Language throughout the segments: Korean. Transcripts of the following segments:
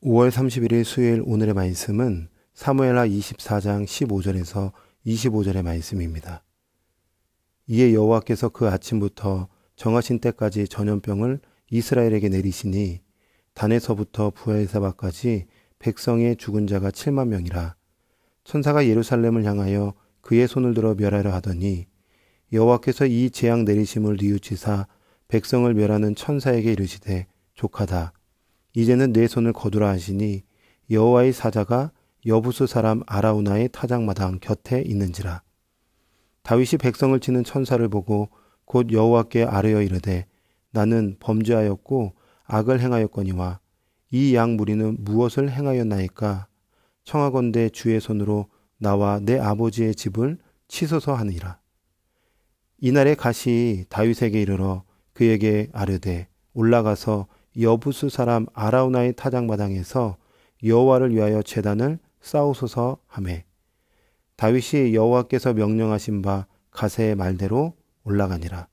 5월 31일 수요일 오늘의 말씀은 사무엘하 24장 15절에서 25절의 말씀입니다. 이에 여호와께서 그 아침부터 정하신 때까지 전염병을 이스라엘에게 내리시니 단에서부터 부엘세바까지 백성의 죽은 자가 7만 명이라. 천사가 예루살렘을 향하여 그의 손을 들어 멸하려 하더니 여호와께서 이 재앙 내리심을 뉘우치사 백성을 멸하는 천사에게 이르시되 족하다. 이제는 내 손을 거두라 하시니 여호와의 사자가 여부수 사람 아라우나의 타작마당 곁에 있는지라. 다윗이 백성을 치는 천사를 보고 곧 여호와께 아뢰어 이르되 나는 범죄하였고 악을 행하였거니와 이 양 무리는 무엇을 행하였나이까? 청하건대 주의 손으로 나와 내 아버지의 집을 치소서 하니라. 이날에 갓이 다윗에게 이르러 그에게 아뢰되 올라가서 여부수 사람 아라우나의 타작마당에서 여호와를 위하여 제단을 쌓으소서 하매 다윗이 여호와께서 명령하신 바 갓의 말대로 올라가니라.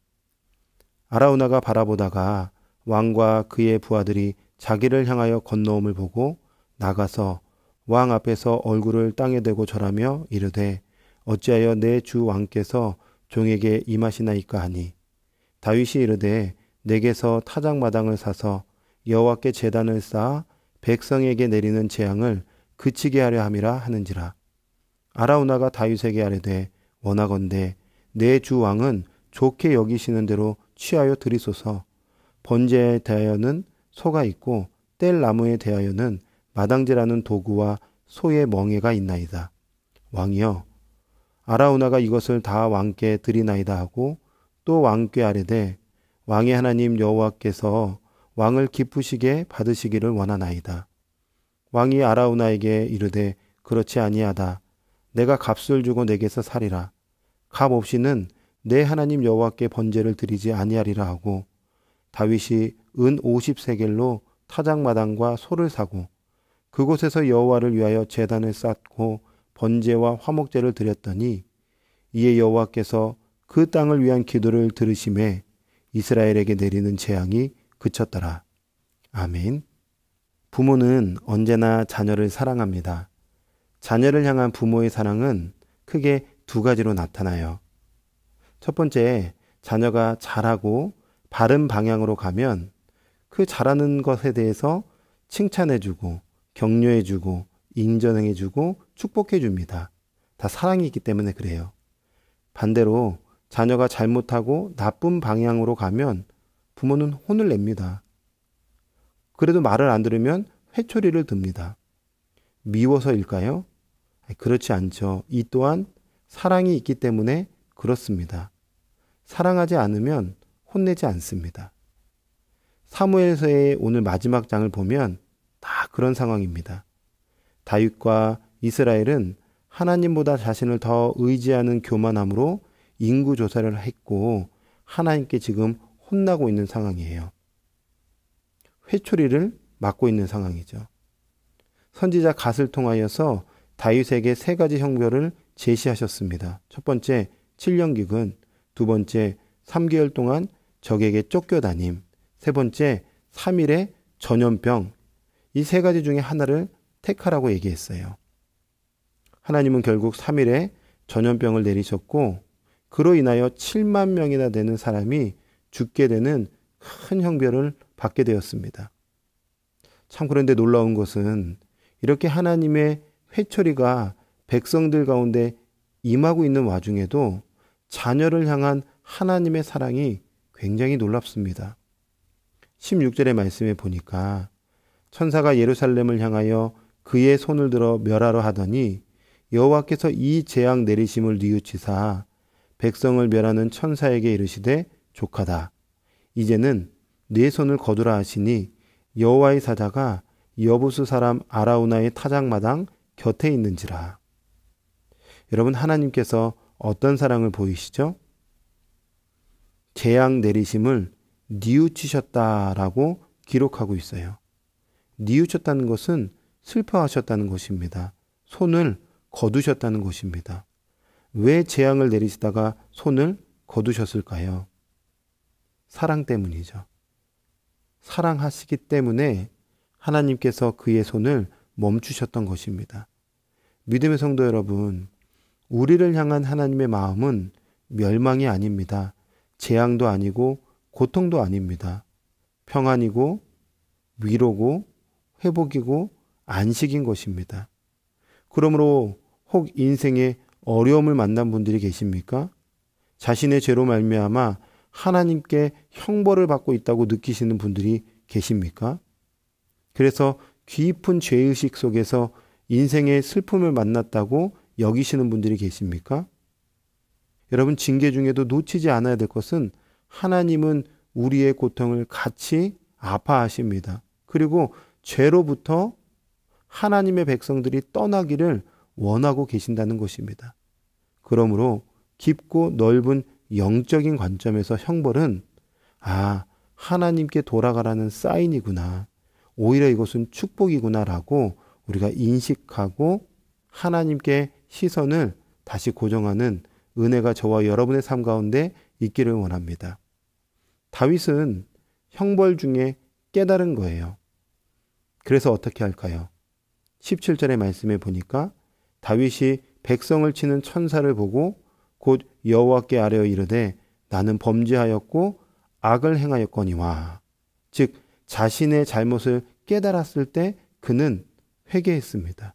아라우나가 바라보다가 왕과 그의 부하들이 자기를 향하여 건너옴을 보고 나가서 왕 앞에서 얼굴을 땅에 대고 절하며 이르되 어찌하여 내 주 왕께서 종에게 임하시나이까 하니 다윗이 이르되 내게서 타작마당을 사서 여호와께 제단을 쌓아 백성에게 내리는 재앙을 그치게 하려 함이라 하는지라. 아라우나가 다윗에게 아뢰되 원하건대 내 주 왕은 좋게 여기시는 대로 취하여 드리소서. 번제에 대하여는 소가 있고 뗄 나무에 대하여는 마당제라는 도구와 소의 멍에가 있나이다. 왕이여 아라우나가 이것을 다 왕께 드리나이다 하고 또 왕께 아뢰되 왕의 하나님 여호와께서 왕을 기쁘시게 받으시기를 원하나이다. 왕이 아라우나에게 이르되 그렇지 아니하다. 내가 값을 주고 내게서 살이라. 값 없이는 내 하나님 여호와께 번제를 드리지 아니하리라 하고 다윗이 은 50세겔로 타작마당과 소를 사고 그곳에서 여호와를 위하여 제단을 쌓고 번제와 화목제를 드렸더니 이에 여호와께서 그 땅을 위한 기도를 들으심에 이스라엘에게 내리는 재앙이 그쳤더라. 아멘. 부모는 언제나 자녀를 사랑합니다. 자녀를 향한 부모의 사랑은 크게 두 가지로 나타나요. 첫 번째, 자녀가 잘하고 바른 방향으로 가면 그 잘하는 것에 대해서 칭찬해주고 격려해주고 인정해주고 축복해줍니다. 다 사랑이 있기 때문에 그래요. 반대로 자녀가 잘못하고 나쁜 방향으로 가면 부모는 혼을 냅니다. 그래도 말을 안 들으면 회초리를 듭니다. 미워서일까요? 그렇지 않죠. 이 또한 사랑이 있기 때문에 그렇습니다. 사랑하지 않으면 혼내지 않습니다. 사무엘서의 오늘 마지막 장을 보면 다 그런 상황입니다. 다윗과 이스라엘은 하나님보다 자신을 더 의지하는 교만함으로 인구조사를 했고 하나님께 지금 혼나고 있는 상황이에요. 회초리를 맞고 있는 상황이죠. 선지자 갓을 통하여서 다윗에게 세 가지 형벌을 제시하셨습니다. 첫 번째, 7년 기근. 두 번째, 3개월 동안 적에게 쫓겨다님. 세 번째, 3일의 전염병. 이 세 가지 중에 하나를 택하라고 얘기했어요. 하나님은 결국 3일에 전염병을 내리셨고 그로 인하여 7만 명이나 되는 사람이 죽게 되는 큰 형벌을 받게 되었습니다. 참 그런데 놀라운 것은 이렇게 하나님의 회초리가 백성들 가운데 임하고 있는 와중에도 자녀를 향한 하나님의 사랑이 굉장히 놀랍습니다. 16절의 말씀에 보니까 천사가 예루살렘을 향하여 그의 손을 들어 멸하러 하더니 여호와께서 이 재앙 내리심을 뉘우치사 백성을 멸하는 천사에게 이르시되 족하다. 이제는 네 손을 거두라 하시니 여호와의 사자가 여부수 사람 아라우나의 타작마당 곁에 있는지라. 여러분, 하나님께서 어떤 사랑을 보이시죠? 재앙 내리심을 뉘우치셨다라고 기록하고 있어요. 뉘우쳤다는 것은 슬퍼하셨다는 것입니다. 손을 거두셨다는 것입니다. 왜 재앙을 내리시다가 손을 거두셨을까요? 사랑 때문이죠. 사랑하시기 때문에 하나님께서 그의 손을 멈추셨던 것입니다. 믿음의 성도 여러분, 우리를 향한 하나님의 마음은 멸망이 아닙니다. 재앙도 아니고 고통도 아닙니다. 평안이고 위로고 회복이고 안식인 것입니다. 그러므로 혹 인생에 어려움을 만난 분들이 계십니까? 자신의 죄로 말미암아 하나님께 형벌을 받고 있다고 느끼시는 분들이 계십니까? 그래서 깊은 죄의식 속에서 인생의 슬픔을 만났다고 여기시는 분들이 계십니까? 여러분, 징계 중에도 놓치지 않아야 될 것은 하나님은 우리의 고통을 같이 아파하십니다. 그리고 죄로부터 하나님의 백성들이 떠나기를 원하고 계신다는 것입니다. 그러므로 깊고 넓은 영적인 관점에서 형벌은 하나님께 돌아가라는 사인이구나. 오히려 이것은 축복이구나라고 우리가 인식하고 하나님께 시선을 다시 고정하는 은혜가 저와 여러분의 삶 가운데 있기를 원합니다. 다윗은 형벌 중에 깨달은 거예요. 그래서 어떻게 할까요? 17절의 말씀에 보니까 다윗이 백성을 치는 천사를 보고 곧 여호와께 아뢰어 이르되 나는 범죄하였고 악을 행하였거니와. 즉 자신의 잘못을 깨달았을 때 그는 회개했습니다.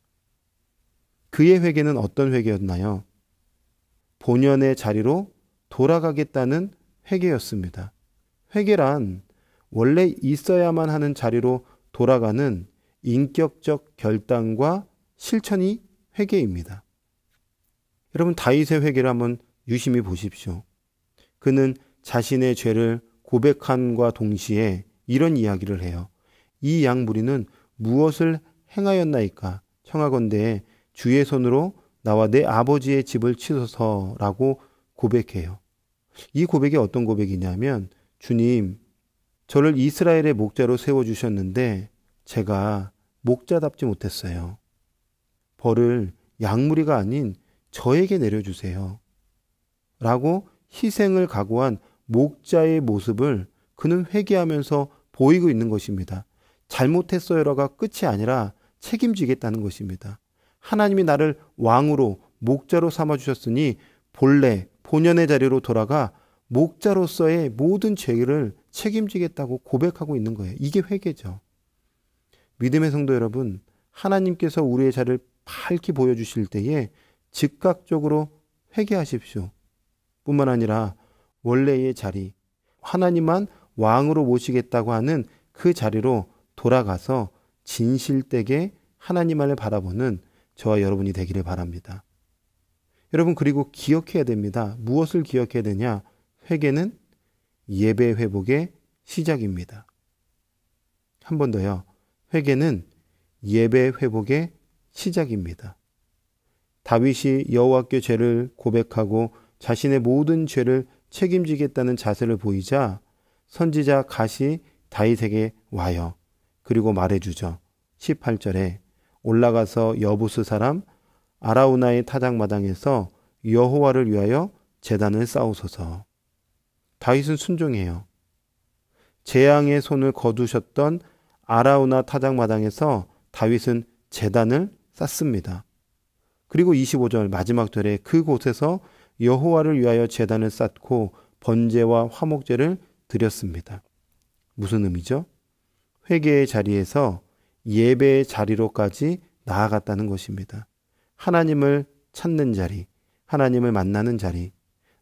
그의 회개는 어떤 회개였나요? 본연의 자리로 돌아가겠다는 회개였습니다. 회개란 원래 있어야만 하는 자리로 돌아가는 인격적 결단과 실천이 회개입니다. 여러분, 다윗의 회개를 한번 유심히 보십시오. 그는 자신의 죄를 고백함과 동시에 이런 이야기를 해요. 이 양무리는 무엇을 행하였나이까? 청하건대 주의 손으로 나와 내 아버지의 집을 치소서라고 고백해요. 이 고백이 어떤 고백이냐면, 주님, 저를 이스라엘의 목자로 세워주셨는데 제가 목자답지 못했어요. 벌을 양무리가 아닌 저에게 내려주세요. 라고 희생을 각오한 목자의 모습을 그는 회개하면서 보이고 있는 것입니다. 잘못했어요라가 끝이 아니라 책임지겠다는 것입니다. 하나님이 나를 왕으로 목자로 삼아주셨으니 본연의 자리로 돌아가 목자로서의 모든 죄를 책임지겠다고 고백하고 있는 거예요. 이게 회개죠. 믿음의 성도 여러분, 하나님께서 우리의 자리를 밝히 보여주실 때에 즉각적으로 회개하십시오. 뿐만 아니라 원래의 자리, 하나님만 왕으로 모시겠다고 하는 그 자리로 돌아가서 진실되게 하나님만을 바라보는 저와 여러분이 되기를 바랍니다. 여러분, 그리고 기억해야 됩니다. 무엇을 기억해야 되냐? 회개는 예배 회복의 시작입니다. 한 번 더요. 회개는 예배 회복의 시작입니다. 다윗이 여호와께 죄를 고백하고 자신의 모든 죄를 책임지겠다는 자세를 보이자 선지자 갓이 다윗에게 와요. 그리고 말해주죠. 18절에 올라가서 여부스 사람 아라우나의 타작마당에서 여호와를 위하여 제단을 쌓으소서. 다윗은 순종해요. 재앙의 손을 거두셨던 아라우나 타작마당에서 다윗은 제단을 쌓습니다. 그리고 25절 마지막 절에 그곳에서 여호와를 위하여 제단을 쌓고 번제와 화목제를 드렸습니다. 무슨 의미죠? 회개의 자리에서 예배의 자리로까지 나아갔다는 것입니다. 하나님을 찾는 자리, 하나님을 만나는 자리,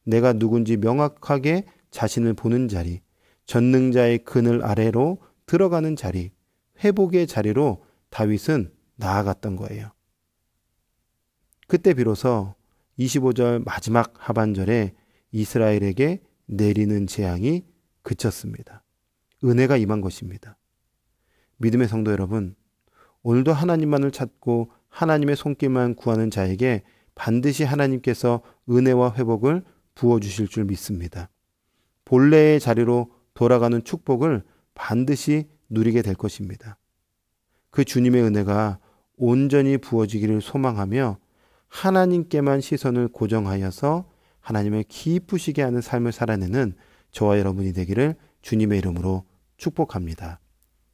내가 누군지 명확하게 자신을 보는 자리, 전능자의 그늘 아래로 들어가는 자리, 회복의 자리로 다윗은 나아갔던 거예요. 그때 비로소 25절 마지막 하반절에 이스라엘에게 내리는 재앙이 그쳤습니다. 은혜가 임한 것입니다. 믿음의 성도 여러분, 오늘도 하나님만을 찾고 하나님의 손길만 구하는 자에게 반드시 하나님께서 은혜와 회복을 부어주실 줄 믿습니다. 본래의 자리로 돌아가는 축복을 반드시 누리게 될 것입니다. 그 주님의 은혜가 온전히 부어지기를 소망하며 하나님께만 시선을 고정하여서 하나님을 기쁘시게 하는 삶을 살아내는 저와 여러분이 되기를 주님의 이름으로 축복합니다.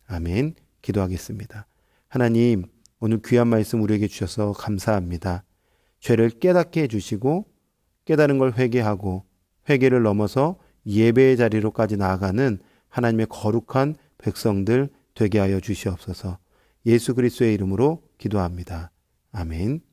아멘. 기도하겠습니다. 하나님, 오늘 귀한 말씀 우리에게 주셔서 감사합니다. 죄를 깨닫게 해주시고 깨달은 걸 회개하고 회개를 넘어서 예배의 자리로까지 나아가는 하나님의 거룩한 백성들 되게 하여 주시옵소서. 예수 그리스도의 이름으로 기도합니다. 아멘.